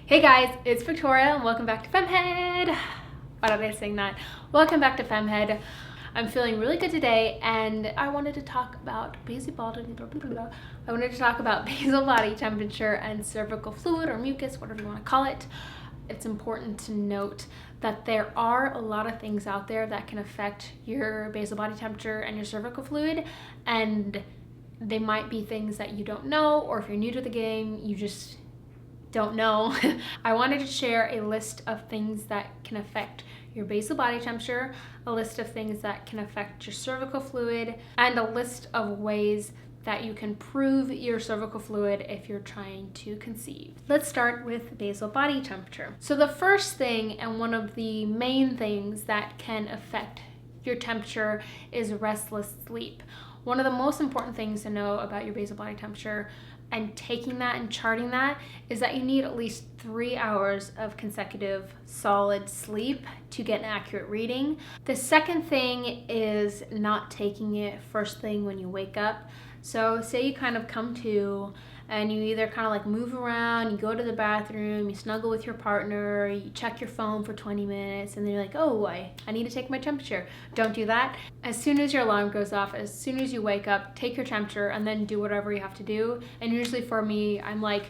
Hey guys, it's Victoria and welcome back to FemmeHead. Why did I sing that? Welcome back to FemmeHead. I'm feeling really good today and I wanted to talk about basal body temperature and cervical fluid or mucus, whatever you want to call it. It's important to note that there are a lot of things out there that can affect your basal body temperature and your cervical fluid, and they might be things that you don't know, or if you're new to the game, you just don't know. I wanted to share a list of things that can affect your basal body temperature, a list of things that can affect your cervical fluid, and a list of ways that you can prove your cervical fluid if you're trying to conceive. Let's start with basal body temperature. So the first thing, and one of the main things that can affect your temperature, is restless sleep. One of the most important things to know about your basal body temperature and taking that and charting that is that you need at least 3 hours of consecutive solid sleep to get an accurate reading. The second thing is not taking it first thing when you wake up. So say you kind of come to and you either kind of like move around, you go to the bathroom, you snuggle with your partner, you check your phone for 20 minutes, and then you're like, oh, I need to take my temperature. Don't do that. As soon as your alarm goes off, as soon as you wake up, take your temperature and then do whatever you have to do. And usually for me, I'm like,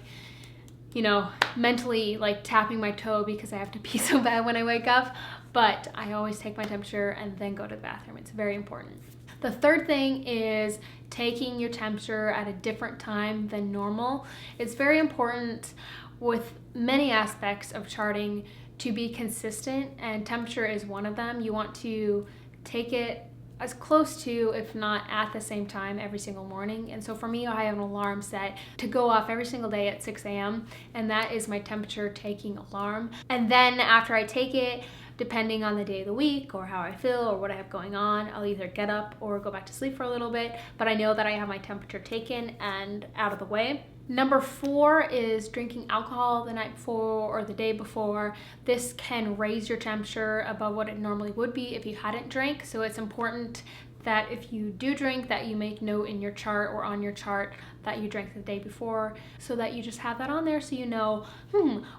mentally like tapping my toe because I have to pee so bad when I wake up. But I always take my temperature and then go to the bathroom. It's very important. The third thing is taking your temperature at a different time than normal. It's very important with many aspects of charting to be consistent, and temperature is one of them. You want to take it as close to, if not at the same time, every single morning. And so for me, I have an alarm set to go off every single day at 6 a.m. and that is my temperature taking alarm. And then after I take it, depending on the day of the week or how I feel or what I have going on, I'll either get up or go back to sleep for a little bit, but I know that I have my temperature taken and out of the way. Number 4 is drinking alcohol the night before or the day before. This can raise your temperature above what it normally would be if you hadn't drank. So it's important that if you do drink, that you make note in your chart or on your chart that you drank the day before, so that you just have that on there so you know,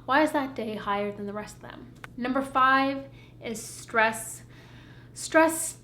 why is that day higher than the rest of them? Number 5 is stress. Stress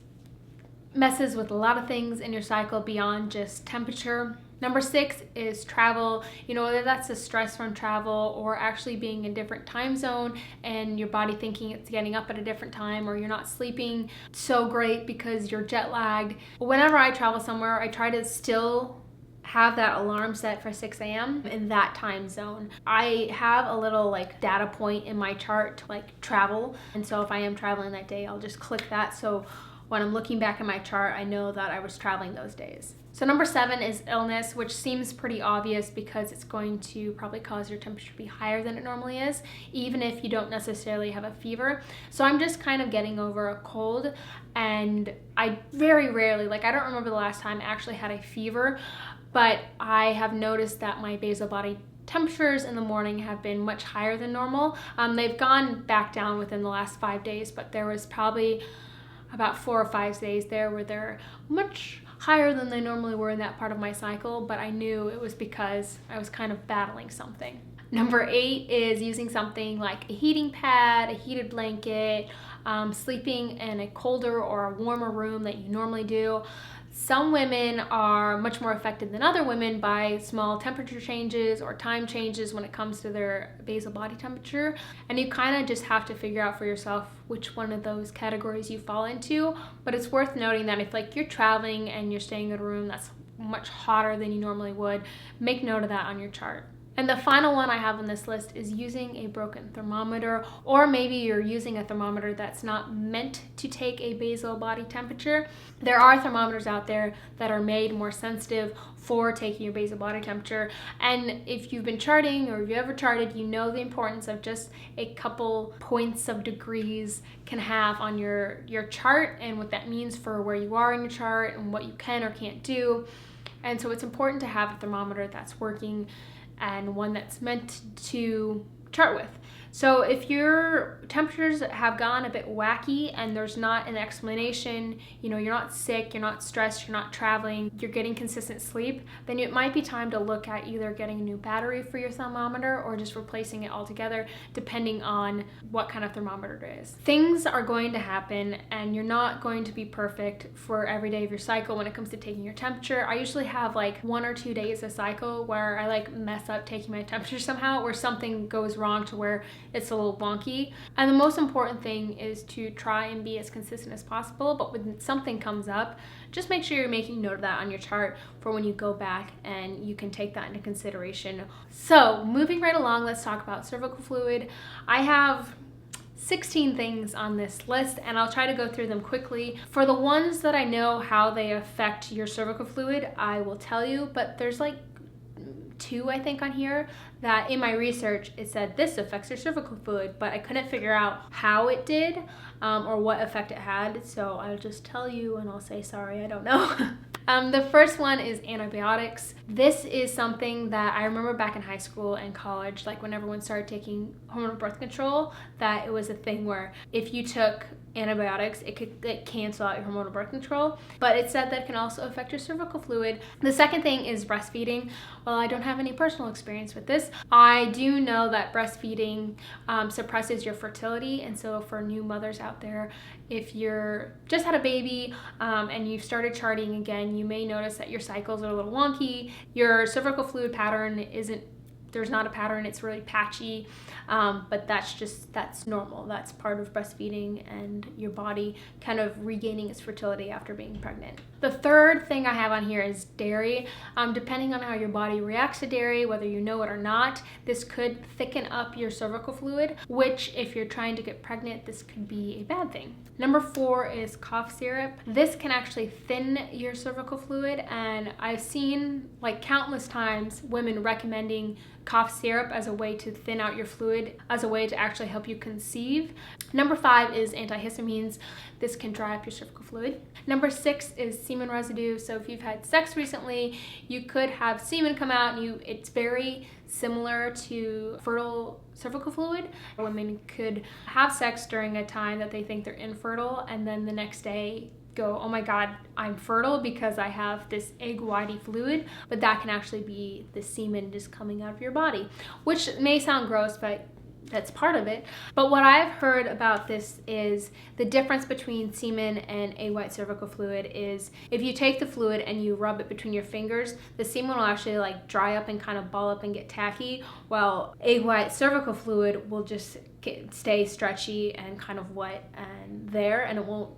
messes with a lot of things in your cycle beyond just temperature. Number 6 is travel. Whether that's the stress from travel or actually being in a different time zone and your body thinking it's getting up at a different time, or you're not sleeping so great because you're jet lagged. Whenever I travel somewhere, I try to still have that alarm set for 6 a.m. in that time zone. I have a little data point in my chart to travel. And so if I am traveling that day, I'll just click that. So when I'm looking back at my chart, I know that I was traveling those days. So number 7 is illness, which seems pretty obvious because it's going to probably cause your temperature to be higher than it normally is, even if you don't necessarily have a fever. So I'm just kind of getting over a cold, and I very rarely, I don't remember the last time I actually had a fever, but I have noticed that my basal body temperatures in the morning have been much higher than normal. They've gone back down within the last 5 days, but there was probably about 4 or 5 days there where they're much higher than they normally were in that part of my cycle, but I knew it was because I was kind of battling something. Number 8 is using something like a heating pad, a heated blanket, sleeping in a colder or a warmer room that you normally do. Some women are much more affected than other women by small temperature changes or time changes when it comes to their basal body temperature. And you kind of just have to figure out for yourself which one of those categories you fall into. But it's worth noting that if you're traveling and you're staying in a room that's much hotter than you normally would, make note of that on your chart. And the final one I have on this list is using a broken thermometer, or maybe you're using a thermometer that's not meant to take a basal body temperature. There are thermometers out there that are made more sensitive for taking your basal body temperature. And if you've been charting or if you ever charted, you know the importance of just a couple points of degrees can have on your chart and what that means for where you are in your chart and what you can or can't do. And so it's important to have a thermometer that's working and one that's meant to chart with. So if your temperatures have gone a bit wacky and there's not an explanation, you're not sick, you're not stressed, you're not traveling, you're getting consistent sleep, then it might be time to look at either getting a new battery for your thermometer or just replacing it altogether, depending on what kind of thermometer it is. Things are going to happen and you're not going to be perfect for every day of your cycle when it comes to taking your temperature. I usually have like 1 or 2 days a cycle where I like mess up taking my temperature somehow, or something goes wrong to where it's a little wonky. And the most important thing is to try and be as consistent as possible, but when something comes up, just make sure you're making note of that on your chart for when you go back and you can take that into consideration. So moving right along, let's talk about cervical fluid. I have 16 things on this list and I'll try to go through them quickly. For the ones that I know how they affect your cervical fluid, I will tell you, but there's like 2 I think on here that in my research it said this affects your cervical fluid, but I couldn't figure out how it did or what effect it had, so I'll just tell you and I'll say sorry, I don't know. The first one is antibiotics. This is something that I remember back in high school and college, like when everyone started taking hormonal birth control, that it was a thing where if you took antibiotics, it could cancel out your hormonal birth control, but it said that it can also affect your cervical fluid. The second thing is breastfeeding. Well, I don't have any personal experience with this. I do know that breastfeeding suppresses your fertility, and so for new mothers out there, if you're just had a baby and you've started charting again, you may notice that your cycles are a little wonky. Your cervical fluid pattern there's not a pattern, it's really patchy, but that's normal. That's part of breastfeeding and your body kind of regaining its fertility after being pregnant. The third thing I have on here is dairy. Depending on how your body reacts to dairy, whether you know it or not, this could thicken up your cervical fluid, which if you're trying to get pregnant, this could be a bad thing. Number 4 is cough syrup. This can actually thin your cervical fluid, and I've seen like countless times women recommending cough syrup as a way to thin out your fluid, as a way to actually help you conceive. Number 5 is antihistamines. This can dry up your cervical fluid. Number 6 is semen residue. So if you've had sex recently, you could have semen come out and it's very similar to fertile cervical fluid. Women could have sex during a time that they think they're infertile, and then the next day go, oh my God, I'm fertile because I have this egg whitey fluid, but that can actually be the semen just coming out of your body, which may sound gross, but that's part of it. But what I've heard about this is the difference between semen and egg white cervical fluid is if you take the fluid and you rub it between your fingers, the semen will actually like dry up and kind of ball up and get tacky, while egg white cervical fluid will just stay stretchy and kind of wet and there, and it won't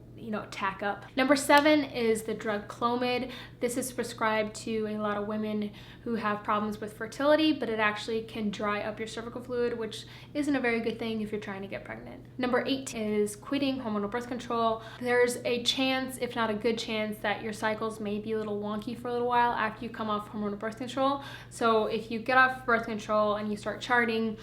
tack up. Number 7 is the drug Clomid. This is prescribed to a lot of women who have problems with fertility, but it actually can dry up your cervical fluid, which isn't a very good thing if you're trying to get pregnant. Number 8 is quitting hormonal birth control. There's a chance, if not a good chance, that your cycles may be a little wonky for a little while after you come off hormonal birth control. So if you get off birth control and you start charting,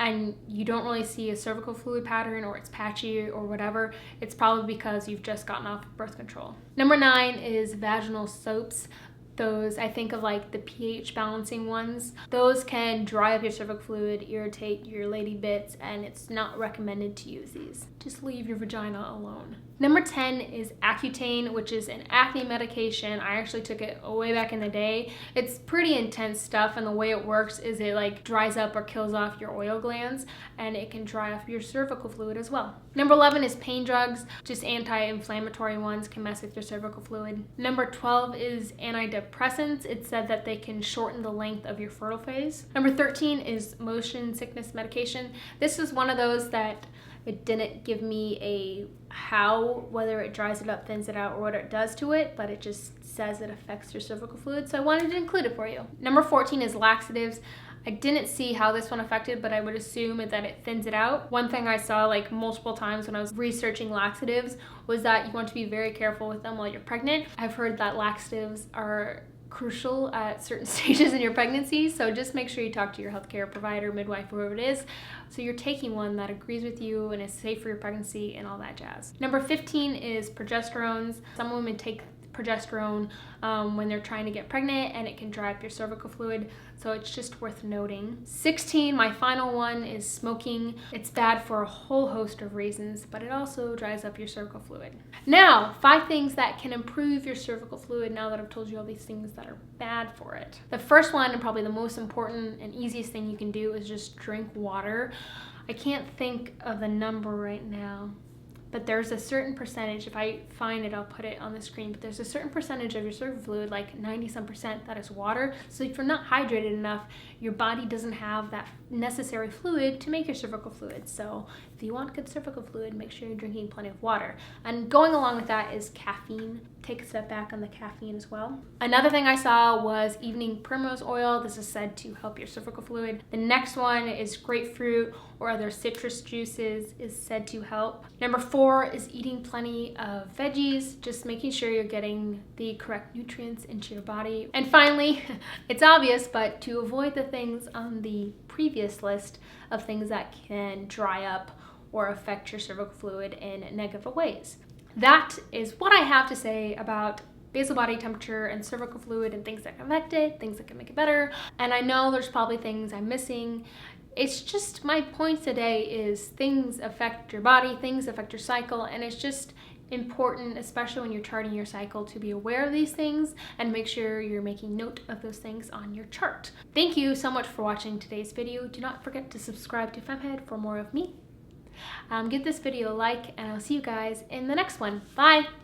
and you don't really see a cervical fluid pattern or it's patchy or whatever, it's probably because you've just gotten off birth control. Number 9 is vaginal soaps. Those, I think of like the pH balancing ones. Those can dry up your cervical fluid, irritate your lady bits, and it's not recommended to use these. Just leave your vagina alone. Number 10 is Accutane, which is an acne medication. I actually took it way back in the day. It's pretty intense stuff, and the way it works is it like dries up or kills off your oil glands, and it can dry up your cervical fluid as well. Number 11 is pain drugs. Just anti-inflammatory ones can mess with your cervical fluid. Number 12 is antidepressants. It said that they can shorten the length of your fertile phase. Number 13 is motion sickness medication. This is one of those that it didn't give me a whether it dries it up, thins it out, or what it does to it, but it just says it affects your cervical fluid, so I wanted to include it for you. Number 14 is laxatives. I didn't see how this one affected, but I would assume that it thins it out. One thing I saw like multiple times when I was researching laxatives was that you want to be very careful with them while you're pregnant. I've heard that laxatives are crucial at certain stages in your pregnancy, so just make sure you talk to your healthcare provider, midwife, whoever it is, so you're taking one that agrees with you and is safe for your pregnancy and all that jazz. Number 15 is progesterones. Some women take progesterone when they're trying to get pregnant, and it can dry up your cervical fluid. So it's just worth noting. 16, my final one, is smoking. It's bad for a whole host of reasons, but it also dries up your cervical fluid. Now, 5 things that can improve your cervical fluid now that I've told you all these things that are bad for it. The first one, and probably the most important and easiest thing you can do, is just drink water. I can't think of the number right now, but there's a certain percentage, if I find it, I'll put it on the screen, but there's a certain percentage of your cervical fluid, like 90-some%, that is water. So if you're not hydrated enough, your body doesn't have that necessary fluid to make your cervical fluid. So if you want good cervical fluid, make sure you're drinking plenty of water. And going along with that is caffeine. Take a step back on the caffeine as well. Another thing I saw was evening primrose oil. This is said to help your cervical fluid. The next one is grapefruit or other citrus juices is said to help. Number 4 is eating plenty of veggies, just making sure you're getting the correct nutrients into your body. And finally, it's obvious, but to avoid the things on the previous list of things that can dry up or affect your cervical fluid in negative ways. That is what I have to say about basal body temperature and cervical fluid and things that can affect it, things that can make it better. And I know there's probably things I'm missing. It's just, my point today is things affect your body, things affect your cycle, and it's just important, especially when you're charting your cycle, to be aware of these things and make sure you're making note of those things on your chart. Thank you so much for watching today's video. Do not forget to subscribe to FemmeHead for more of me. Give this video a like, and I'll see you guys in the next one. Bye!